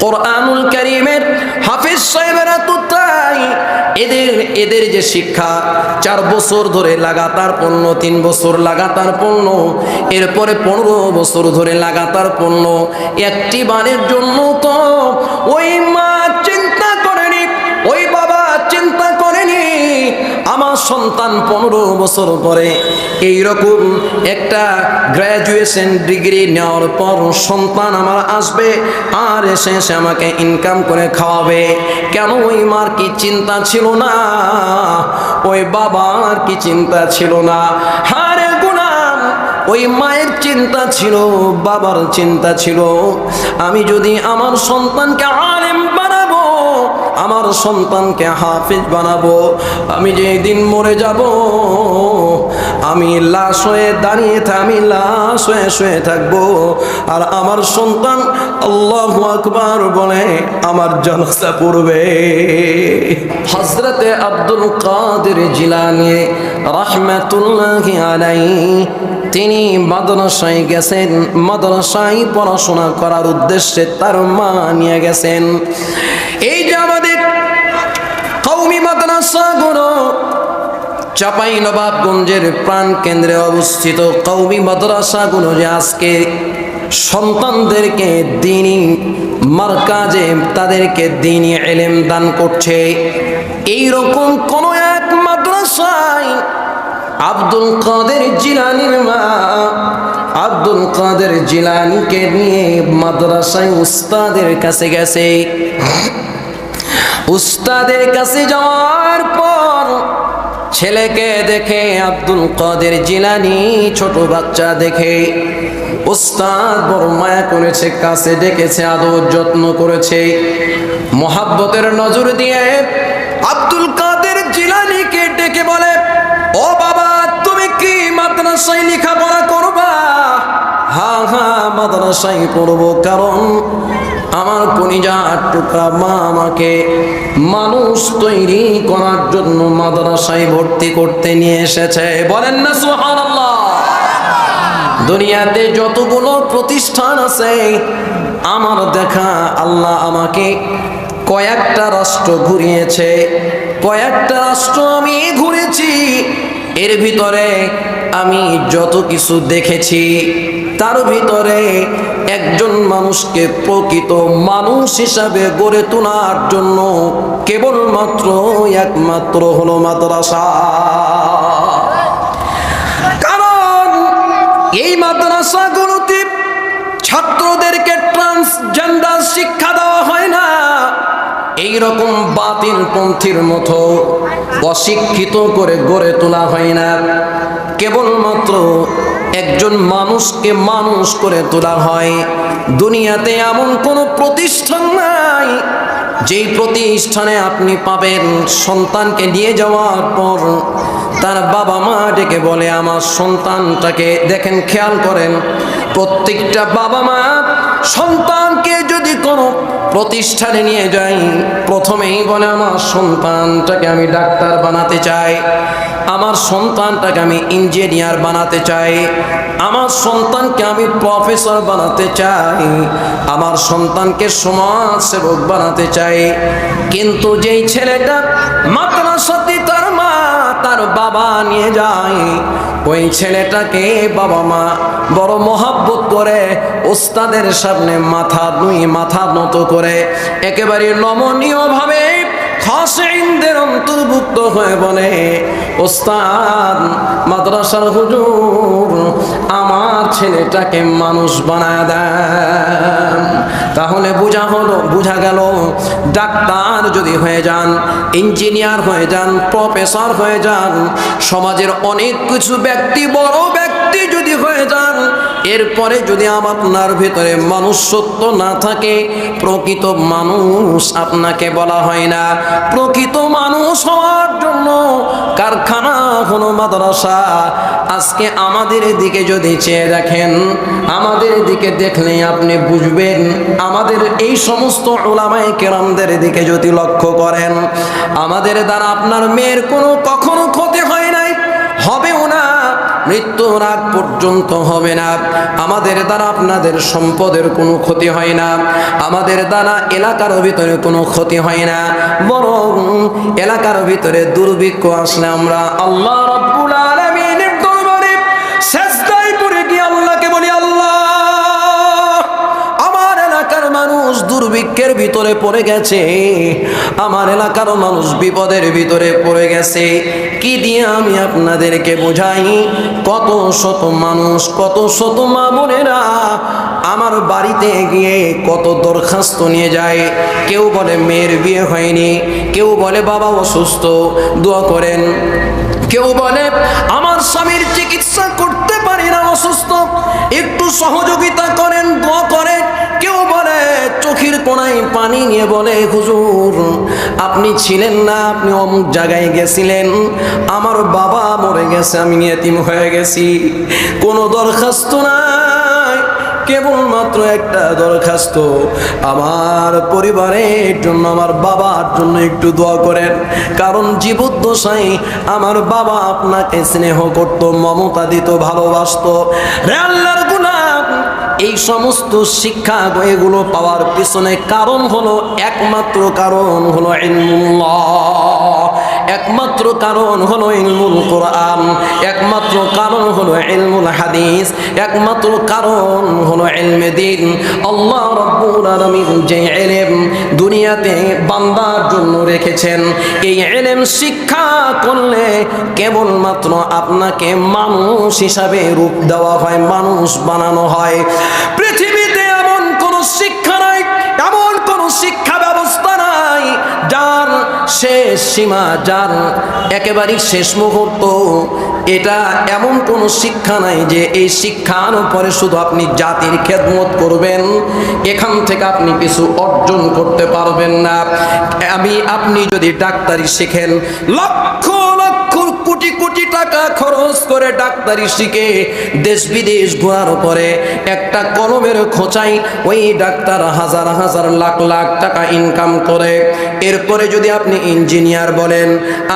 কোরআনুল কারীমের হাফেজ সাহেবেরা তো তাই, এদের যে শিক্ষা 4 বছর ধরে লাগাতার পড়লো, 3 বছর লাগাতার পড়লো, এরপরে 15 বছর ধরে লাগাতার পড়লো। একটি বারের জন্য তো ওই মা চিন্তা করেনি, ওই বাবা চিন্তা করেনি আমার সন্তান 15 বছর পরে এইরকম একটা গ্র্যাজুয়েশন ডিগ্রি নেওয়ার পর সন্তান আমার আসবে আর এসে আমাকে ইনকাম করে খাওয়াবে। কেন ওই মার কি চিন্তা ছিল না? ওই বাবার কি চিন্তা ছিল না? হারে গুনাম, ওই মায়ের চিন্তা ছিল, বাবার চিন্তা ছিল, আমি যদি আমার সন্তানকে আলেম বানাবো, আমার সন্তানকে হাফেজ বানাবো, আমি যেদিন মরে যাব আমি লাশ হয়ে দাঁড়িয়ে আমি লাশ হয়ে শুয়ে থাকবো, আর আমার সন্তান আল্লাহু আকবার বলে আমার জানাজা পড়বে। হযরতে আব্দুল কাদের জিলানী রাহমাতুল্লাহি আলাইহি তিনি মাদ্রাসায় গেছেন, মাদ্রাসায় পড়াশোনা করার উদ্দেশ্যে তার মা নিয়ে গেছেন। এই যে আমাদের কওমি মাদ্রাসাগুলো চাঁপাইনবাবগঞ্জের প্রাণ কেন্দ্রে অবস্থিত কওমি মাদ্রাসাগুলো যে আজকে সন্তানদেরকে দ্বীনি মারকাজে তাদেরকে দ্বীনি ইলম দান করছে, এইরকম কোন এক মাদ্রাসায় আব্দুল কাদের জিলানীর মা আব্দুল কাদের জিলানীকে নিয়ে মাদ্রাসায় উস্তাদের কাছে গেছে। উস্তাদের কাছে যাওয়ার পর ছেলেকে দেখে আব্দুল কাদের জিলানী ছোট বাচ্চা দেখে উস্তাদ বড় মায়া করেছে, কাছে ডেকেছে, আদর যত্ন করেছে, মোহাব্বতের নজর দিয়ে আব্দুল কাদের জিলানীকে ডেকে বলে, ও বাবা তুমি কি মাদ্রাসায় লেখাপড়া করবা? হ্যাঁ হ্যাঁ মাদ্রাসায় পড়বো, কারণ আমার কলিজার টুকরা মা আমাকে মানুষ তৈরি করার জন্য মাদ্রাসায় ভর্তি করতে নিয়ে এসেছে। বলেন না সুবহানাল্লাহ। দুনিয়াতে যতগুলো প্রতিষ্ঠান আছে আমার দেখা, আল্লাহ আমাকে কয়েকটা রাষ্ট্র ঘুরিয়েছে, কয়েকটা রাষ্ট্র আমি ঘুরেছি, এর ভিতরে আমি যত কিছু দেখেছি তার ভিতরে একজন মানুষকে প্রকৃত মানুষ হিসাবে গড়ে তোলার জন্য কেবলমাত্র একমাত্র হলো মাদ্রাসা। কারণ এই মাদ্রাসাগুলোতে ছাত্রদেরকে ট্রান্সজেন্ডার শিক্ষা দেওয়া হয় না, এইরকম বাতিল পন্থীর মতো অশিক্ষিত করে গড়ে তোলা হয় না, কেবলমাত্র একজন মানুষকে মানুষ করে তোলা হয়। দুনিয়াতে এমন কোনো প্রতিষ্ঠান নাই যেই প্রতিষ্ঠানে আপনি পাবেন সন্তানকে নিয়ে যাওয়ার পর তার বাবা মা ডেকে বলে আমার সন্তানটাকে দেখেন, খেয়াল করেন, প্রত্যেকটা বাবা মা সন্তানকে যদি কোনো প্রতিষ্ঠানে নিয়ে যাই প্রথমেই বলে আমার সন্তানটাকে আমি ডাক্তার বানাতে চাই, আমার সন্তানটাকে আমি ইঞ্জিনিয়ার বানাতে চাই, আমার সন্তানকে আমি প্রফেসর বানাতে চাই, আমার সন্তানকে সমাজসেবক বানাতে চাই। কিন্তু যেই ছেলেটা মাদ্রাসাতে তার মা তার বাবা নিয়ে যায়, ওই ছেলেটাকে বাবা মা বড় মহব্বত করে ওস্তাদের সামনে মাথা নত করে একেবারে নমনীয় ভাবে খাশিনদের অন্তর্ভুক্ত হয়ে বলে, ওস্তাদ মাদ্রাসার হুজুর আমার ছেলেটাকে মানুষ বানায় দেন। তাহলে বোঝা গেল ডাক্তার যদি হয়ে যান, ইঞ্জিনিয়ার হয়ে যান, প্রফেসর হয়ে যান, সমাজের অনেক কিছু ব্যক্তি বড় ব্যক্তি যদি হয়ে যান, এরপরে যদি আপনার ভিতরে মনুষ্যত্ব না থাকে, প্রকৃত মানুষ আপনাকে বলা হয় না। প্রকৃত মানুষ হওয়ার জন্য কারখানা হলো মাদ্রাসা। আজকে আমাদের দিকে যদি চেয়ে দেখেন, আমাদের দিকে দেখলে আপনি বুঝবেন, আমাদের এই সমস্ত উলামায়ে কেরামদের দিকে যদি লক্ষ্য করেন, আমাদের দ্বারা আপনার মেয়ের কোনো কখনো ক্ষতি হয় নাই, হবেও না। মৃত্যুর আগ পর্যন্ত হবে না। আমাদের দ্বারা আপনাদের সম্পদের কোনো ক্ষতি হয় না, আমাদের দ্বারা এলাকার ভিতরে কোনো ক্ষতি হয় না, বরং এলাকার ভিতরে দুর্ভিক্ষ আসলে আমরা আল্লাহ রাব্বুল আলামিনের দরবারে সিজদায় পড়ে গিয়ে আল্লাহকে বলি, আল্লাহ আমার এলাকার মানুষ দুর্ভিক্ষের ভিতরে পড়ে গেছে, আমার এলাকার মানুষ বিপদের ভিতরে পড়ে গেছে, কি দিয়ে আমি আপনাদেরকে বোঝাই? কত শত মানুষ, কত শত মা বোনেরা আমার বাড়িতে গিয়ে কত দরখাস্ত নিয়ে যায়। কেউ বলে মেয়ের বিয়ে হয়নি, কেউ বলে বাবা অসুস্থ দোয়া করেন, কেউ বলে আমার স্বামীর চিকিৎসা করতে পারি না অসুস্থ একটু সহযোগিতা করেন দোয়া করেন, কেউ বলে চোখের কোণায় পানি নিয়ে বলে হুজুর আপনি ছিলেন না, আপনি অমুক জায়গায় গেছিলেন, আমার বাবা মরে গেছে, আমি এতিম হয়ে গেছি। কোনো দরখাস্ত নাই, কেবলমাত্র একটা দরখাস্ত, আমার পরিবারের জন্য, আমার বাবার জন্য একটু দোয়া করেন, কারণ জীবদ্দশায় আমার বাবা আপনাকে স্নেহ করত, মমতা দিত, ভালোবাসত। রে আল্লাহর গোলাম, এই সমস্ত শিক্ষা এগুলো পাওয়ার পিছনে কারণ হলো, একমাত্র কারণ হলো ইলমুল্লাহ, একমাত্র কারণ হলো ইলমুল কোরআন, একমাত্র কারণ হলো ইলমুল হাদিস, একমাত্র কারণ হলো ইলমে দ্বীন। আল্লাহ রাব্বুল আলামিন যে ইলম দুনিয়াতে বান্দার জন্য রেখেছেন, এই ইলম শিক্ষা করলে কেবলমাত্র আপনাকে মানুষ হিসাবে রূপ দেওয়া হয়, মানুষ বানানো হয়। পৃথিবীতে এমন কোন শিক্ষা নাই, এমন কোন শিক্ষা ব্যবস্থা নাই যার শেষ সীমা, যার একেবারেই শেষ মুহূর্ত। এটা এমন কোন শিক্ষা নাই যে এই শিক্ষার উপরে শুধু আপনি জাতির খেদমত করবেন, এখান থেকে আপনি কিছু অর্জন করতে পারবেন না। আপনি যদি ডাক্তারি শিখেন, লক্ষ লক্ষ কোটি কোটি টাকা খরচ করে ডাক্তারি শিখে দেশ বিদেশ ঘোরার পরে একটা কলমের খোঁচাই ওই ডাক্তার হাজার হাজার লাখ লাখ টাকা ইনকাম করে। এরপরে যদি আপনি ইঞ্জিনিয়ার বলেন,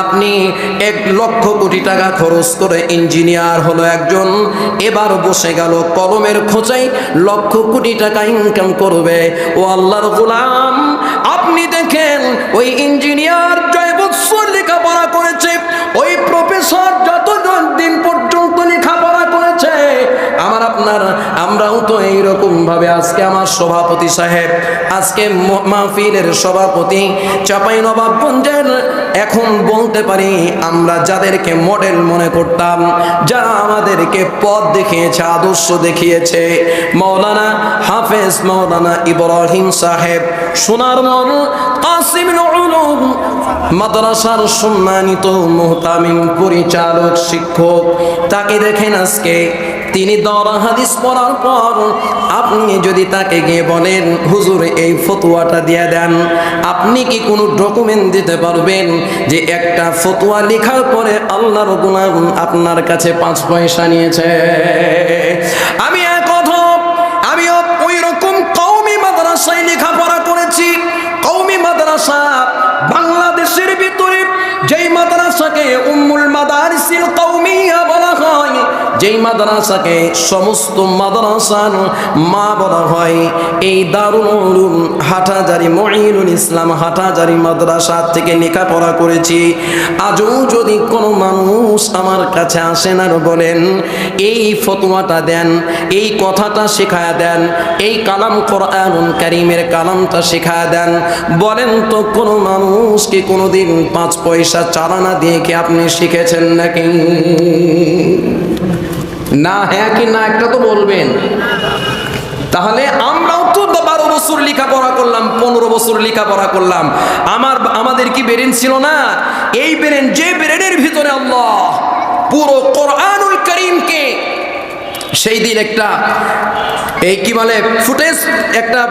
আপনি 1 লক্ষ কোটি টাকা খরচ করে ইঞ্জিনিয়ার হলো একজন, এবার বসে গেল কলমের খোঁচাই লক্ষ কোটি টাকা ইনকাম করবে। ও আল্লাহর গোলাম, আপনি দেখেন ওই ইঞ্জিনিয়ার জয় বৎসর লেখাপড়া করেছে, ওই প্রফেসর যতজন দিন পর্যন্ত লেখাপড়া করেছে, আমরাও তো এইরকম ভাবে আজকে আমার সভাপতি সাহেব, আজকে মাহফিলের সভাপতি চাঁপাইনবাবগঞ্জের, এখন বলতে পারি আমরা যাদেরকে মডেল মনে করতাম, যারা আমাদেরকে পথ দেখিয়েছে, আদর্শ দেখিয়েছে, মাওলানা হাফেজ মাওলানা ইব্রাহিম সাহেব, সোনারমন কাসিমুল উলুম মাদ্রাসার সম্মানিত মুহতামিম পরিচালক শিক্ষক, তাকে দেখেন আজকে তিনি দরা হাদিস পড়ার পর আপনি যদি তাকে গিয়ে বলেন হুজুর এই ফতোয়াটা দিয়ে দেন, আপনি কি কোনো ডকুমেন্ট দিতে পারবেন যে একটা ফতোয়া লেখার পরে আল্লাহর গুনাহ আপনার কাছে 5 পয়সা নিয়েছে? আমিও ওই রকম কওমি মাদ্রাসায় লেখাপড়া করেছি। কওমি মাদ্রাসা বাংলাদেশের ভিতরে যেই মাদ্রাসাকে উম্মুল মাদারিসিল কওমিয়া বলা হয়, যেই মাদ্রাসাকে সমস্ত মাদ্রাসার মা বলা হয়, এই দারুল উলুম হাটহাজারী মঈনুল ইসলাম হাটহাজারী মাদ্রাসা থেকে লেখাপড়া করেছি। আজও যদি কোনো মানুষ আমার কাছে আসেন আর বলেন এই ফতোয়াটা দেন, এই কথাটা শেখায় দেন, এই কালাম কোরআনুল কারীমের কালামটা শেখায় দেন, বলেন তো কোনো মানুষ কি কোনোদিন 5 পয়সা চালানা দিয়ে কি আপনি শিখেছেন নাকি? না, হ্যাঁ কি না একটা তো বলবেন। তাহলে আমরাও তো 12 বছর লেখাপড়া করলাম, 15 বছর লেখাপড়া করলাম, আমাদের কি ব্রেন ছিল না? এই ব্রেন, যে ব্রেনের ভিতরে আল্লাহ পুরো কোরআনুল কারীমকে, সেই দিন একটা এই কি বলে ফুটেজ, একটা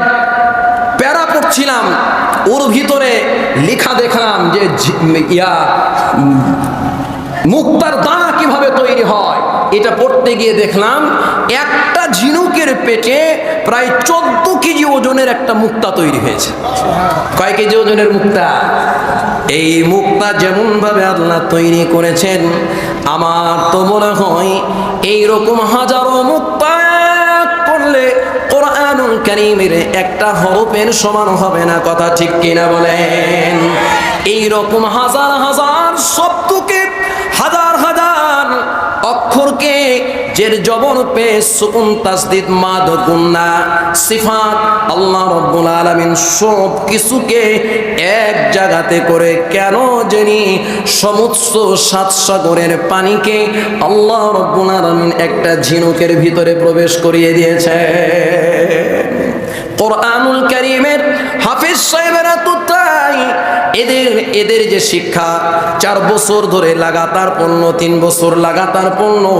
প্যারা পড়ছিলাম, ওর ভিতরে লেখা দেখলাম যে মুক্তার দানা কিভাবে তৈরি হয়। এটা পড়তে গিয়ে দেখলাম একটা ঝিনুকের পেটে প্রায় 14 কেজি ওজনের একটা মুক্তা তৈরি হয়েছে। কয় কেজি ওজনের মুক্তা? এই মুক্তা যেমন ভাবে আল্লাহ তৈরি করেছেন, আমার তো মনে হয় এইরকম হাজারো মুক্তা করলে কোরআনুল কারীমের একটা হরফের সমান হবে না। কথা ঠিক কিনা বলেন? এইরকম হাজার হাজার শব্দকে, হাজার হাজার অক্ষরকে জের জবর পেশ সুকুন তাসদীদ মাদ গুন্না সিফাত আল্লাহ রাব্বুল আলামিন সব কিছুকে এক জায়গাতে করে কেন জানি সমুদ্র সাত সাগরের পানিকে আল্লাহ রাব্বুল আলামিন একটা ঝিনুকের ভিতরে প্রবেশ করিয়ে দিয়েছে। কোরআনুল কারীমের হাফেজ সাহেবেরা তো তাই, এদের যে শিক্ষা 4 বছর ধরে লাগাতার পড়লো, 3 বছর লাগাতার পড়লো,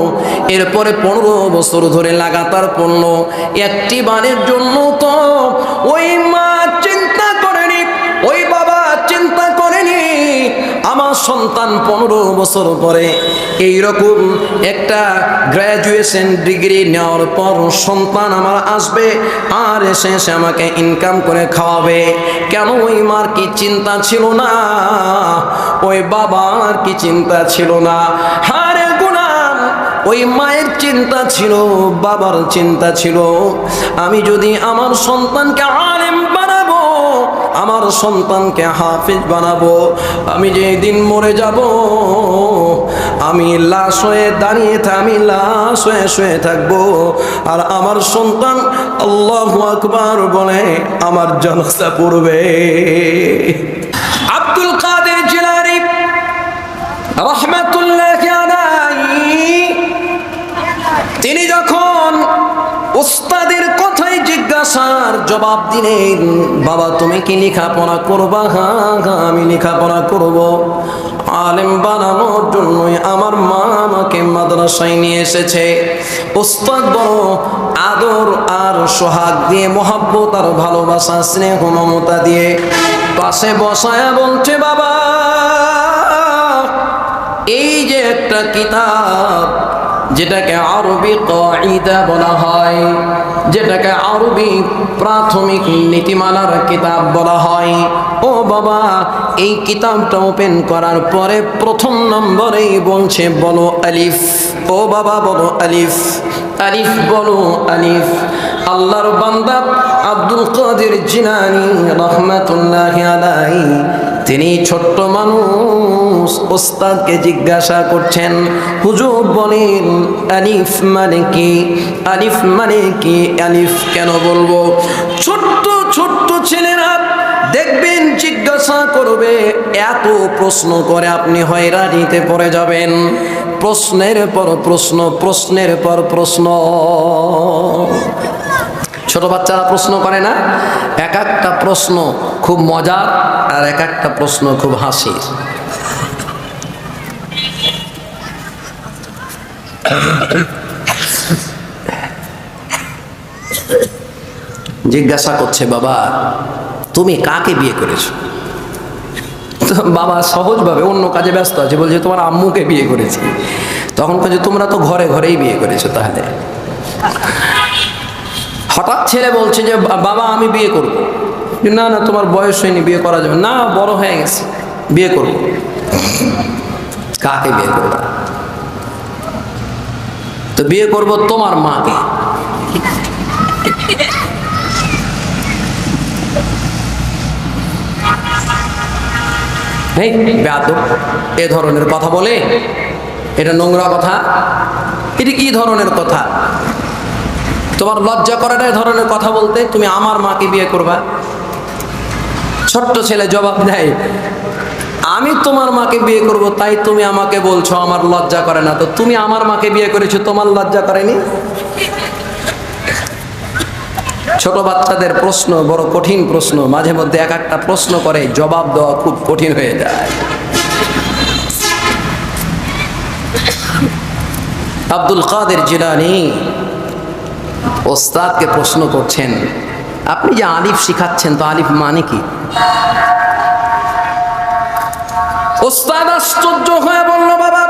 এরপরে 15 বছর ধরে লাগাতার পড়লো। একটি বারের জন্য তো ওই মা চিন্তা করেনি, ওই বাবা চিন্তা করেনি আমার সন্তান 15 বছর পরে এইরকম একটা গ্র্যাজুয়েশন ডিগ্রি নেওয়ার পর সন্তান আমার আসবে আর এসে আমাকে ইনকাম করে খাওয়াবে। কেন ওই মার কি চিন্তা ছিল না? ওই বাবার কি চিন্তা ছিল না? হারে গুনাম, ওই মায়ের চিন্তা ছিল, বাবার চিন্তা ছিল, আমি যদি আমার সন্তানকে আলেম বানাবো, আমার সন্তানকে হাফেজ বানাবো, আমি যে দিন মরে যাব আমি লাশ হয়ে দাঁড়িয়ে আমি লাশ হয়ে শুয়ে থাকবো, আর আমার সন্তান আল্লাহু আকবার বলে আমার জানাজা পড়বে। আব্দুল কাদের জিলানী রাহমাতুল্লাহি আলাইহি তিনি যখন উস্তাদের কথাই জিজ্ঞাসার জবাব দিলেন, বাবা তুমি কি লেখাপড়া করবা? হ্যাঁ আমি লেখাপড়া করব। আলেম বানানোর জন্যই আমার মা আমাকে মাদ্রাসায় নিয়ে এসেছে। উস্তাদ বড় আদর আর সোহাগ দিয়ে, মহব্বত আর ভালোবাসা, স্নেহ মমতা দিয়ে পাশে বসায়া বলছে, বাবা এই যে একটা কিতাব যেটাকে আরবি কায়দা বলা হয়, যেটাকে আরবি প্রাথমিক নীতিমালার কিতাব বলা হয়, ও বাবা এই কিতাবটা ওপেন করার পরে প্রথম নম্বরেই বলছে বলো আলিফ। ও বাবা বলো আলিফ, আলিফ বলো আলিফ। আল্লাহর বান্দা আব্দুল কাদের জিলানী রাহমাতুল্লাহি আলাইহি তিনি ছোট্ট মানুষ, ওস্তাদকে জিজ্ঞাসা করছেন, হুজুর বলেন আলিফ মানে কি? আলিফ মানে কি? আলিফ কেন বলবো? ছোট্ট ছোট্ট ছেলেরা দেখবেন জিজ্ঞাসা করবে, এত প্রশ্ন করে আপনি হয়রানিতে পড়ে যাবেন। প্রশ্নের পর প্রশ্ন, প্রশ্নের পর প্রশ্ন। ছোট বাচ্চারা প্রশ্ন করে না? এক একটা প্রশ্ন খুব মজার আর এক একটা প্রশ্ন খুব হাসির। জিজ্ঞাসা করছে, বাবা তুমি কাকে বিয়ে করেছো? বাবা সহজভাবে অন্য কাজে ব্যস্ত আছে, বলছে তোমার আম্মুকে বিয়ে করেছি। তখন বলছে তোমরা তো ঘরে ঘরেই বিয়ে করেছো, তাহলে? হঠাৎ ছেলে বলছে যে বাবা আমি বিয়ে করব। না না তোমার বয়স হয়নি, বিয়ে করা যাবে না, বড় হয়ে গেছে, বিয়ে করব। কাকে বিয়ে করব? তো বিয়ে করব তোমার মাকে। বেয়াদব এ ধরনের কথা বলে, এটা নোংরা কথা। এটা কি ধরনের কথা? তোমার লজ্জা করে না এ ধরনের কথা বলতে? তুমি আমার মাকে বিয়ে করবা? ছোট্ট ছেলে জবাব দেয়, আমি তোমার মাকে বিয়ে করব, তাই তুমি আমাকে বলছো আমার লজ্জা করে না? তো তুমি আমার মাকে বিয়ে করেছো, তোমার লজ্জা করেনি? ছোট বাচ্চাদের প্রশ্ন বড় কঠিন প্রশ্ন, মাঝে মধ্যে এক একটা প্রশ্ন করে জবাব দেওয়া খুব কঠিন হয়ে যায়। আব্দুল কাদের জিলানী ওস্তাদকে প্রশ্ন করছেন, আপনি যে আলিফ শিখাচ্ছেন তো আলিফ মানে কি? ওস্তাদ আশ্চর্য হয়ে বলল, বাবা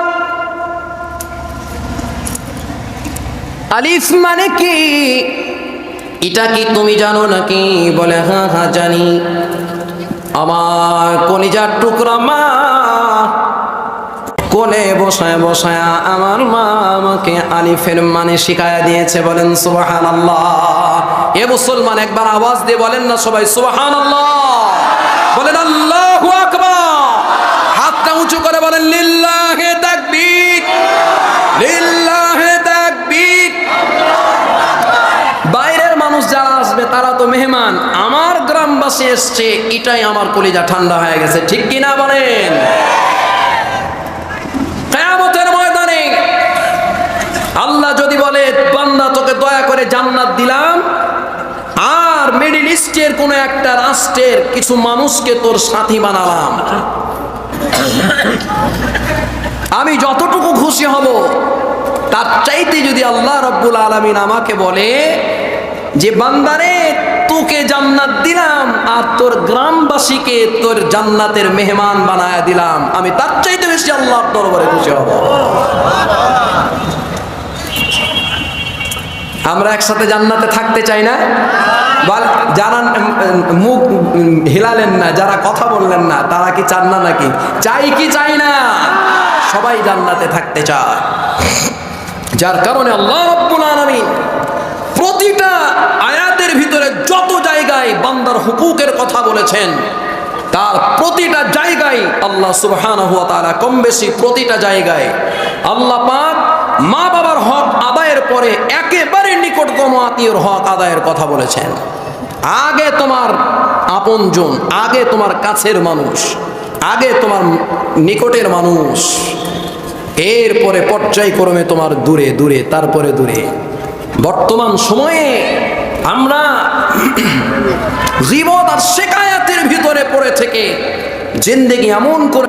আলিফ মানে কি? এটা কি তুমি জানো নাকি? বলে হ্যাঁ হ্যাঁ জানি। আমার কলিজার টুকরা মা কোলে বসায় বসায় আমার মা আমাকে আলিফের মানে শিখায়া দিয়েছে। বলেন সুবহানাল্লাহ। এ মুসলমান একবার আওয়াজ দিয়ে বলেন না সবাই সুবহানাল্লাহ। বলেন আল্লাহু আকবার। হাতটা উঁচু করে বলেন লিল্লাহি তাকবীর, লিল্লাহি তাকবীর। বাইরের মানুষ যারা আসবে তারা তো মেহমান, আমার গ্রামবাসী এসছে, এটাই আমার কলিজা ঠান্ডা হয়ে গেছে। ঠিক কিনা বলেন? কিয়ামতের ময়দানে আল্লাহ যদি বলে বান্দা তোকে দয়া করে জান্নাত দিলাম, আর মিডল ইস্টের কোন একটা রাষ্ট্রের কিছু মানুষকে তোর সাথী বানালাম, আমি যতটুকু খুশি হব তার চাইতে যদি আল্লাহ রাব্বুল আলামিন আমাকে বলে যে বান্দারে তোকে জান্নাত দিলাম আর তোর গ্রামবাসীকে তোর জান্নাতের মেহমান বানায় দিলাম, আমি তার চাইতে বেশি আল্লাহর দরবারে খুশি হব। আমরা একসাথে জান্নাতে থাকতে চাই না? যারা মুখ হিলালেন না, যারা কথা বললেন না, তারা কি চান না নাকি? চাই কি চাই না? সবাই জান্নাতে থাকতে চায়। যার কারণে আল্লাহ রাব্বুল আলামিন প্রতিটা আয়াতের ভিতরে যত জায়গায় বান্দার হুকুকের কথা বলেছেন, তার প্রতিটা জায়গায় আল্লাহ সুবহানাহু ওয়া তাআলা কম বেশি প্রতিটা জায়গায় আল্লাহ পাক মা বাবার হক আদায়ের পরে একেবারে নিকটতম আত্মীয়র হক আদায়ের কথা বলেছেন। আগে তোমার আপনজন, আগে তোমার কাছের মানুষ, আগে তোমার নিকটের মানুষ, এরপরে পর্যায়ক্রমে তোমার দূরে দূরে, তারপরে দূরে। বর্তমান সময়ে আমরা গীবত আর শিকায়াতের ভিতরে পড়ে থেকে জিন্দেগি এমন করে